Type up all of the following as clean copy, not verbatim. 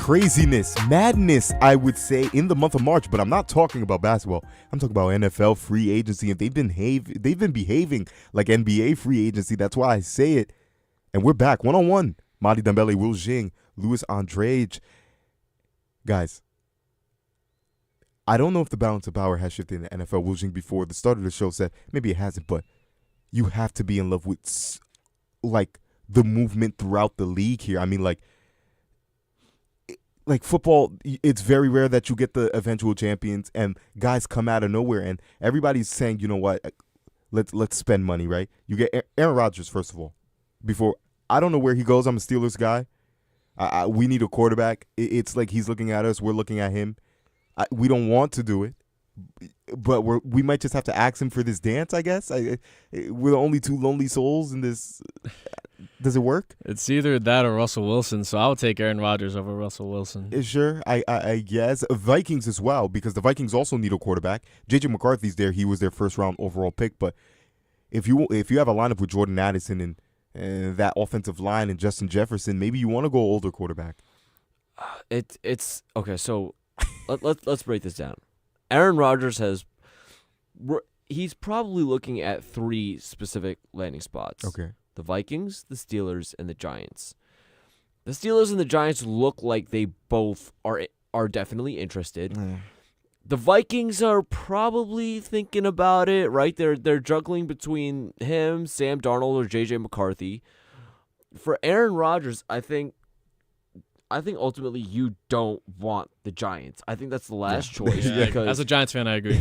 craziness, madness, I would say, in the month of March. But I'm not talking about basketball. I'm talking about NFL free agency, and they've been behaving like NBA free agency. That's why I say it. And we're back one-on-one. Madi Dembele, Will Jing, Andrade. Guys, I don't know if the balance of power has shifted in the NFL. Will Jing before the start of the show said maybe it hasn't, but you have to be in love with like the movement throughout the league here. I mean, like football, it's very rare that you get the eventual champions and guys come out of nowhere and everybody's saying, you know what, let's spend money, right? You get Aaron Rodgers, first of all. Before, I don't know where he goes. I'm a Steelers guy. We need a quarterback. It's like he's looking at us. We're looking at him. We don't want to do it, but we might just have to ask him for this dance, I guess. We're the only two lonely souls in this. Does it work? It's either that or Russell Wilson, so I would take Aaron Rodgers over Russell Wilson. Sure, I guess. Vikings as well, because the Vikings also need a quarterback. J.J. McCarthy's there. He was their first-round overall pick, but if you have a lineup with Jordan Addison and that offensive line and Justin Jefferson, maybe you want to go older quarterback. It's okay. So let's break this down. Aaron Rodgers he's probably looking at three specific landing spots. Okay. The Vikings, the Steelers, and the Giants. The Steelers and the Giants look like they both are definitely interested. The Vikings are probably thinking about it, right? They're juggling between him, Sam Darnold, or J.J. McCarthy. For Aaron Rodgers, I think ultimately you don't want the Giants. I think that's the last choice. Yeah, because as a Giants fan, I agree.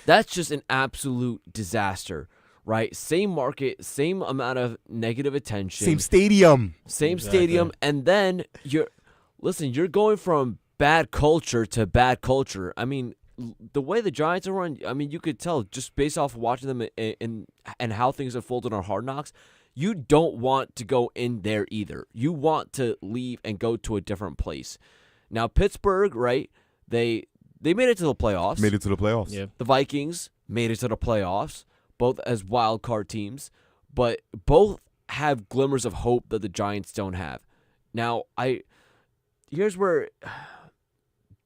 That's just an absolute disaster, right? Same market, same amount of negative attention. Same stadium. Stadium. And then you're going from bad culture to bad culture. I mean, the way the Giants are run, I mean, you could tell just based off of watching them and how things unfolded on Hard Knocks, you don't want to go in there either. You want to leave and go to a different place. Now, Pittsburgh, right, they made it to the playoffs. Yeah. The Vikings made it to the playoffs, both as wild card teams, but both have glimmers of hope that the Giants don't have. Now, here's where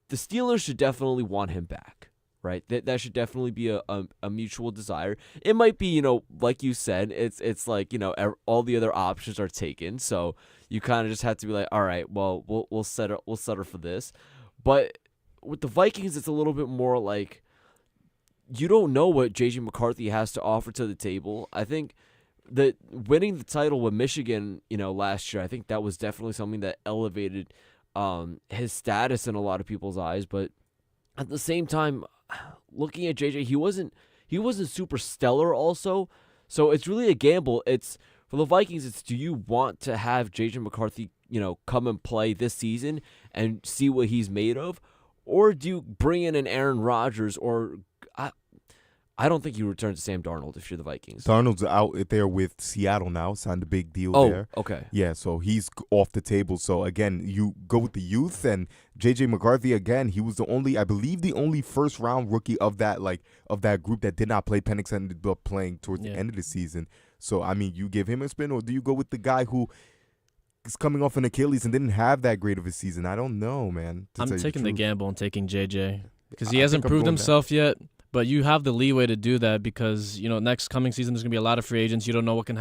the Steelers should definitely want him back, right? That should definitely be a mutual desire. It might be, like you said, it's like, all the other options are taken, so you kind of just have to be like, all right, well, we'll settle for this. But with the Vikings, it's a little bit more like you don't know what J.J. McCarthy has to offer to the table. I think that winning the title with Michigan, last year, I think that was definitely something that elevated his status in a lot of people's eyes. But at the same time, looking at JJ, he wasn't super stellar also. So it's really a gamble. It's for the Vikings. It's, do you want to have JJ McCarthy, come and play this season and see what he's made of, or do you bring in an Aaron Rodgers? Or I don't think you return to Sam Darnold if you're the Vikings. Darnold's out there with Seattle now, signed a big deal there. Oh, okay. Yeah, so he's off the table. So, again, you go with the youth, and J.J. McCarthy, again, he was I believe the only first-round rookie of that group that did not play. Penix ended up playing towards the end of the season. So, I mean, you give him a spin, or do you go with the guy who is coming off an Achilles and didn't have that great of a season? I don't know, man. I'm taking the gamble and taking JJ because he hasn't proved himself yet. But you have the leeway to do that because, next coming season there's going to be a lot of free agents. You don't know what can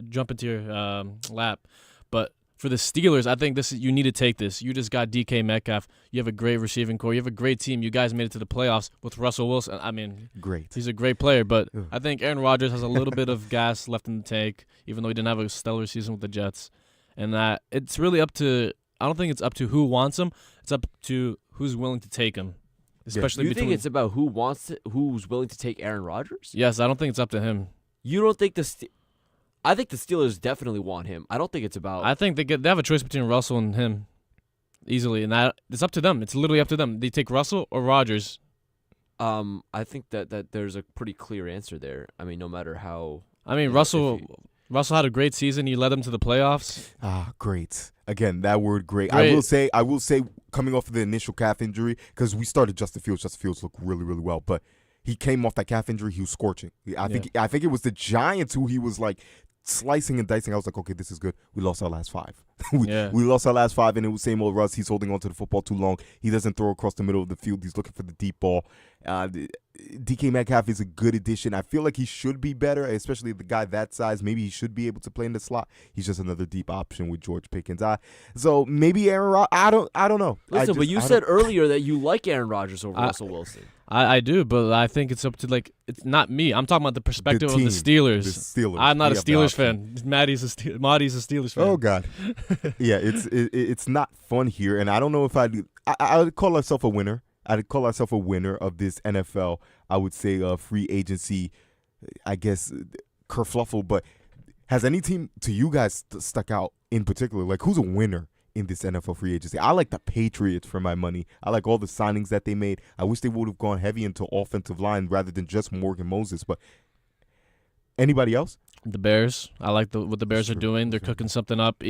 jump into your lap. But for the Steelers, I think you need to take this. You just got DK Metcalf. You have a great receiving core. You have a great team. You guys made it to the playoffs with Russell Wilson. I mean, great. He's a great player. But I think Aaron Rodgers has a little bit of gas left in the tank, even though he didn't have a stellar season with the Jets. And that it's really up to – I don't think it's up to who wants him. It's up to who's willing to take him. Especially you think it's about who's willing to take Aaron Rodgers? Yes, I don't think it's up to him. You don't think I think the Steelers definitely want him. I don't think it's about. I think they have a choice between Russell and him, easily, and it's up to them. It's literally up to them. They take Russell or Rodgers. I think that there's a pretty clear answer there. I mean, no matter how. I mean, Russell had a great season. He led them to the playoffs. Great. Again, that word great. I will say, coming off of the initial calf injury, because we started Justin Fields. Justin Fields looked really, really well, but he came off that calf injury. He was scorching. I think it was the Giants who he was like slicing and dicing. I was like, okay, this is good. We lost our last 5. we Yeah. lost our last 5, and it was same old Russ. He's holding on to the football too long. He doesn't throw across the middle of the field. He's looking for the deep ball. DK Metcalf is a good addition. I feel like he should be better, especially the guy that size. Maybe he should be able to play in the slot. He's just another deep option with George Pickens. So maybe Aaron Rodgers. I don't know. Listen, but you said earlier that you like Aaron Rodgers over Russell Wilson. I do, but I think it's up to it's not me. I'm talking about the perspective of the Steelers. The Steelers. I'm not a Steelers fan. Madi's a Steelers fan. Oh God, yeah, it's not fun here, and I don't know if I would call myself a winner. I'd call myself a winner of this NFL. I would say free agency, I guess, kerfluffle. But has any team to you guys stuck out in particular? Like, who's a winner in this NFL free agency? I like the Patriots for my money. I like all the signings that they made. I wish they would have gone heavy into offensive line rather than just Morgan Moses. But anybody else? The Bears. I like what the Bears are doing. They're cooking something up.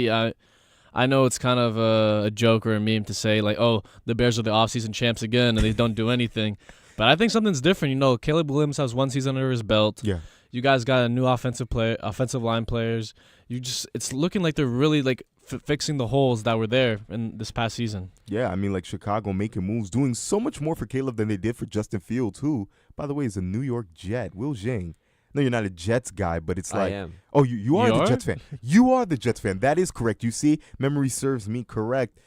I know it's kind of a joke or a meme to say, like, oh, the Bears are the offseason champs again and they don't do anything. But I think something's different. You know, Caleb Williams has 1 season under his belt. Yeah. You guys got a new offensive line players. It's looking like they're really like fixing the holes that were there in this past season. Yeah, I mean, like Chicago making moves, doing so much more for Caleb than they did for Justin Fields, who, by the way, is a New York Jet. Will Jing. No, you're not a Jets guy, but it's like, I am. Oh, you are the Jets fan. You are the Jets fan. That is correct. You see, memory serves me correct.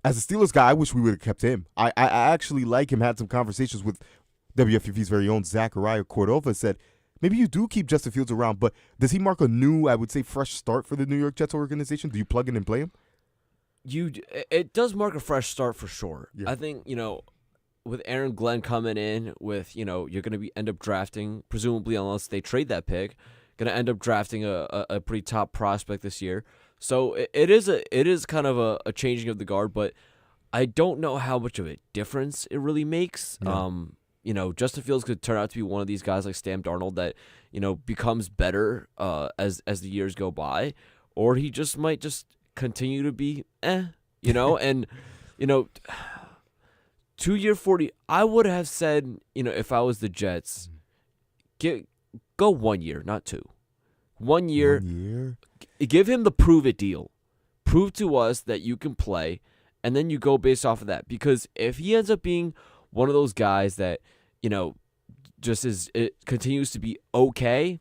As a Steelers guy, I wish we would have kept him. I actually like him. Had some conversations with WFUV's very own Zachariah Cordova. Said maybe you do keep Justin Fields around, but does he mark a new, I would say, fresh start for the New York Jets organization? Do you plug in and play him? It does mark a fresh start for sure. Yeah. I think, with Aaron Glenn coming in with, you're going to end up drafting, presumably unless they trade that pick, going to end up drafting a pretty top prospect this year. So it is kind of a changing of the guard, but I don't know how much of a difference it really makes. Yeah. Justin Fields could turn out to be one of these guys like Sam Darnold that, becomes better as the years go by, or he just might just continue to be and 2-year 40. I would have said, if I was the Jets, go 1 year, not 2. 1 year. 1 year. Give him the prove it deal. Prove to us that you can play, and then you go based off of that. Because if he ends up being one of those guys that, it continues to be okay,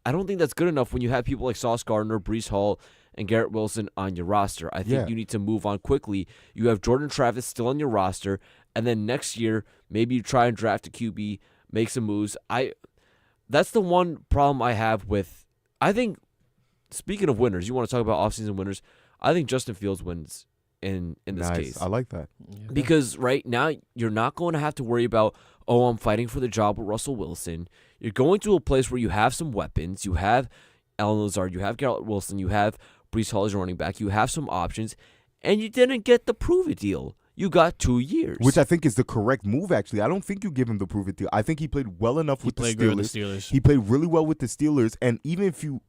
I don't think that's good enough when you have people like Sauce Gardner, Breece Hall, and Garrett Wilson on your roster. I think you need to move on quickly. You have Jordan Travis still on your roster, and then next year, maybe you try and draft a QB, make some moves. That's the one problem I have with, I think, speaking of winners, you want to talk about offseason winners, I think Justin Fields wins in this case. I like that. Yeah. Because right now, you're not going to have to worry about, I'm fighting for the job with Russell Wilson. You're going to a place where you have some weapons. You have Allen Lazard, you have Garrett Wilson, you have Breece Hall as your running back, you have some options, and you didn't get the prove-it deal. You got 2 years. Which I think is the correct move, actually. I don't think you give him the prove-it deal. I think he played well enough with the Steelers. He played really well with the Steelers, and even if you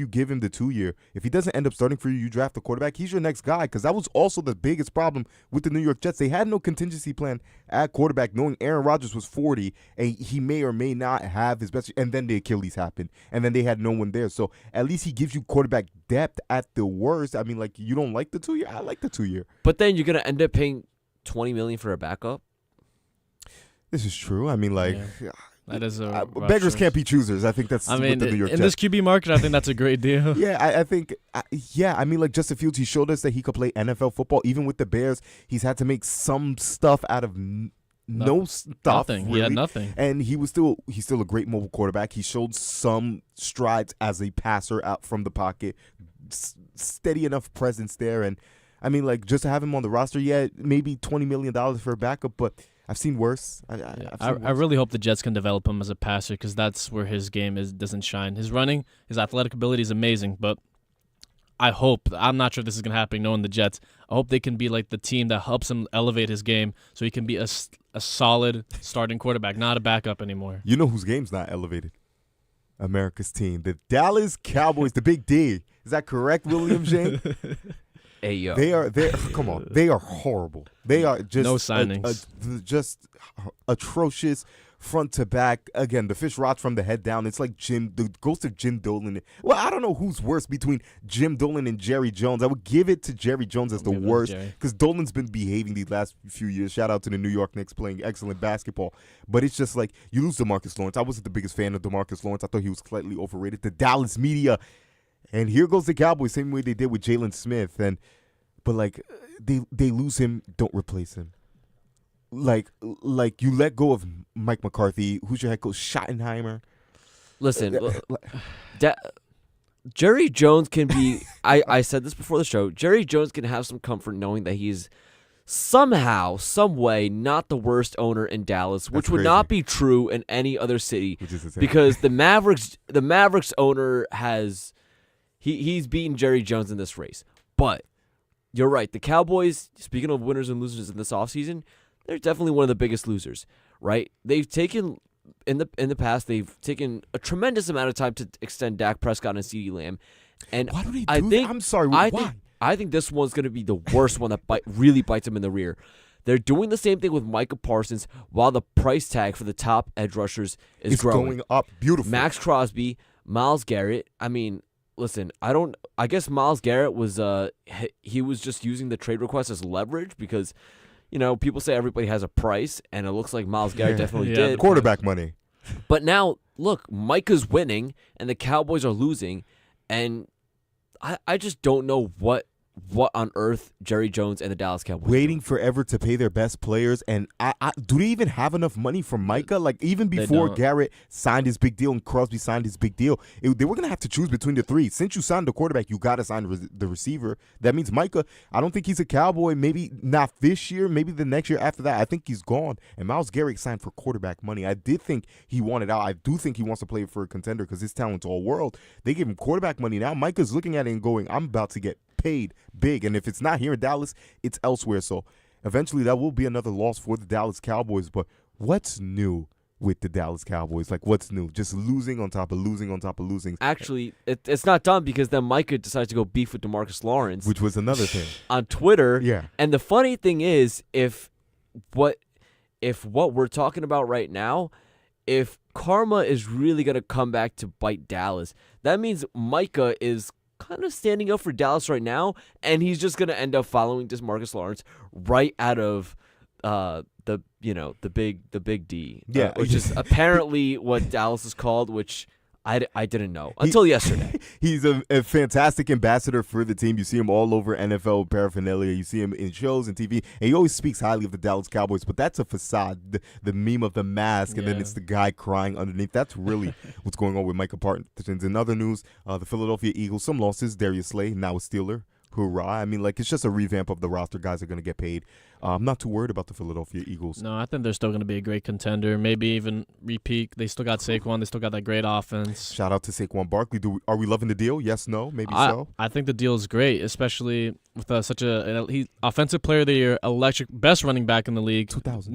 give him the 2 year, if he doesn't end up starting for you, you draft the quarterback, he's your next guy, because that was also the biggest problem with the New York Jets. They had no contingency plan at quarterback, knowing Aaron Rodgers was 40, and he may or may not have his best, and then the Achilles happened, and then they had no one there. So at least he gives you quarterback depth at the worst. I mean, like, you don't like the 2 year? I like the 2 year. But then you're going to end up paying $20 million for a backup? This is true. I mean, like... Yeah. That is beggars can't be choosers. I think that's with the New York Jets. In this QB market, I think that's a great deal. Yeah, I think, I mean, like Justin Fields, he showed us that he could play NFL football. Even with the Bears, he's had to make some stuff out of no stuff. Nothing. Really. He had nothing. And he's still a great mobile quarterback. He showed some strides as a passer out from the pocket, steady enough presence there. And I mean, like, just to have him on the roster, maybe $20 million for a backup, but I've seen worse. I really hope the Jets can develop him as a passer, because that's where his game doesn't shine. His running, his athletic ability is amazing, but I'm not sure if this is going to happen knowing the Jets. I hope they can be like the team that helps him elevate his game so he can be a solid starting quarterback, not a backup anymore. You know whose game's not elevated? America's team. The Dallas Cowboys, the Big D. Is that correct, William Jing? Hey, yo. Come on. They are horrible. They are just no signings. Just atrocious front to back. Again, the fish rots from the head down. It's like the ghost of Jim Dolan. Well, I don't know who's worse between Jim Dolan and Jerry Jones. I would give it to Jerry Jones as the worst because Dolan's been behaving these last few years. Shout out to the New York Knicks playing excellent basketball. But it's just like you lose DeMarcus Lawrence. I wasn't the biggest fan of DeMarcus Lawrence. I thought he was slightly overrated. The Dallas media. And here goes the Cowboys, same way they did with Jalen Smith. But like they lose him, don't replace him. Like you let go of Mike McCarthy, who's your head coach, Schottenheimer. Listen, Jerry Jones can be. I said this before the show. Jerry Jones can have some comfort knowing that he's somehow, some way, not the worst owner in Dallas, which would not be true in any other city, because the Mavericks owner he's beaten Jerry Jones in this race. But you're right. The Cowboys, speaking of winners and losers in this offseason, they're definitely one of the biggest losers, right? They've taken in the past, they've taken a tremendous amount of time to extend Dak Prescott and CeeDee Lamb. And why do they do that? I'm sorry, why? I think this one's going to be the worst one that really bites them in the rear. They're doing the same thing with Micah Parsons while the price tag for the top edge rushers is going up. Beautiful. Max Crosby, Myles Garrett. I mean, listen, I guess Myles Garrett was he was just using the trade request as leverage because, people say everybody has a price, and it looks like Myles Garrett definitely did. Quarterback money. But now, look, Micah's winning, and the Cowboys are losing, and I just don't know what on earth Jerry Jones and the Dallas Cowboys waiting forever to pay their best players. And do they even have enough money for Micah? Like, even before Garrett signed his big deal and Crosby signed his big deal, they were going to have to choose between the three. Since you signed the quarterback, you got to sign the receiver. That means Micah, I don't think he's a Cowboy. Maybe not this year, maybe the next year after that. I think he's gone. And Myles Garrett signed for quarterback money. I did think he wanted out. I do think he wants to play for a contender because his talent's all world. They gave him quarterback money. Now Micah's looking at it and going, I'm about to get paid big, and if it's not here in Dallas, it's elsewhere. So eventually that will be another loss for the Dallas Cowboys. But what's new with the Dallas Cowboys? Like, what's new? Just losing on top of losing on top of losing. Actually, it's not done because then Micah decides to go beef with DeMarcus Lawrence, which was another thing on Twitter. Yeah. And the funny thing is, if what we're talking about right now, if karma is really going to come back to bite Dallas, that means Micah is kind of standing up for Dallas right now, and he's just going to end up following DeMarcus Lawrence right out of the big D, which is apparently what Dallas is called, which I didn't know until yesterday. He's a fantastic ambassador for the team. You see him all over NFL paraphernalia. You see him in shows and TV, and he always speaks highly of the Dallas Cowboys, but that's a facade, the meme of the mask, and then it's the guy crying underneath. That's really what's going on with Micah Parsons. In other news, the Philadelphia Eagles, some losses. Darius Slay, now a Steeler. Hoorah. I mean, like, it's just a revamp of the roster. Guys are going to get paid. I'm not too worried about the Philadelphia Eagles. No, I think they're still going to be a great contender. Maybe even repeat. They still got Saquon. They still got that great offense. Shout out to Saquon Barkley. Are we loving the deal? Yes, no, maybe so? I think the deal is great, especially with such an offensive player of the year, electric, best running back in the league. 2000.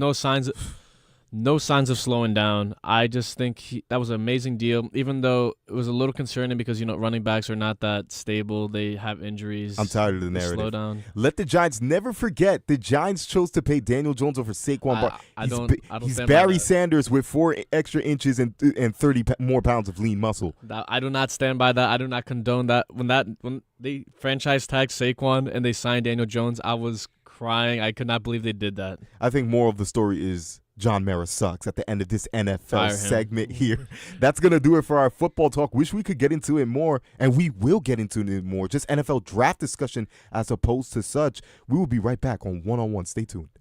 No signs of slowing down. I just think that was an amazing deal, even though it was a little concerning because, running backs are not that stable. They have injuries. I'm tired of the narrative. Slow down. Let the Giants never forget the Giants chose to pay Daniel Jones over Saquon Barkley. He's Barry Sanders with 4 extra inches and 30 more pounds of lean muscle. I do not stand by that. I do not condone that. When they franchise tagged Saquon and they signed Daniel Jones, I was crying. I could not believe they did that. I think more of the story is John Mara sucks at the end of this NFL segment here. That's going to do it for our football talk. Wish we could get into it more, and we will get into it more. Just NFL draft discussion as opposed to such. We will be right back on One-on-One. Stay tuned.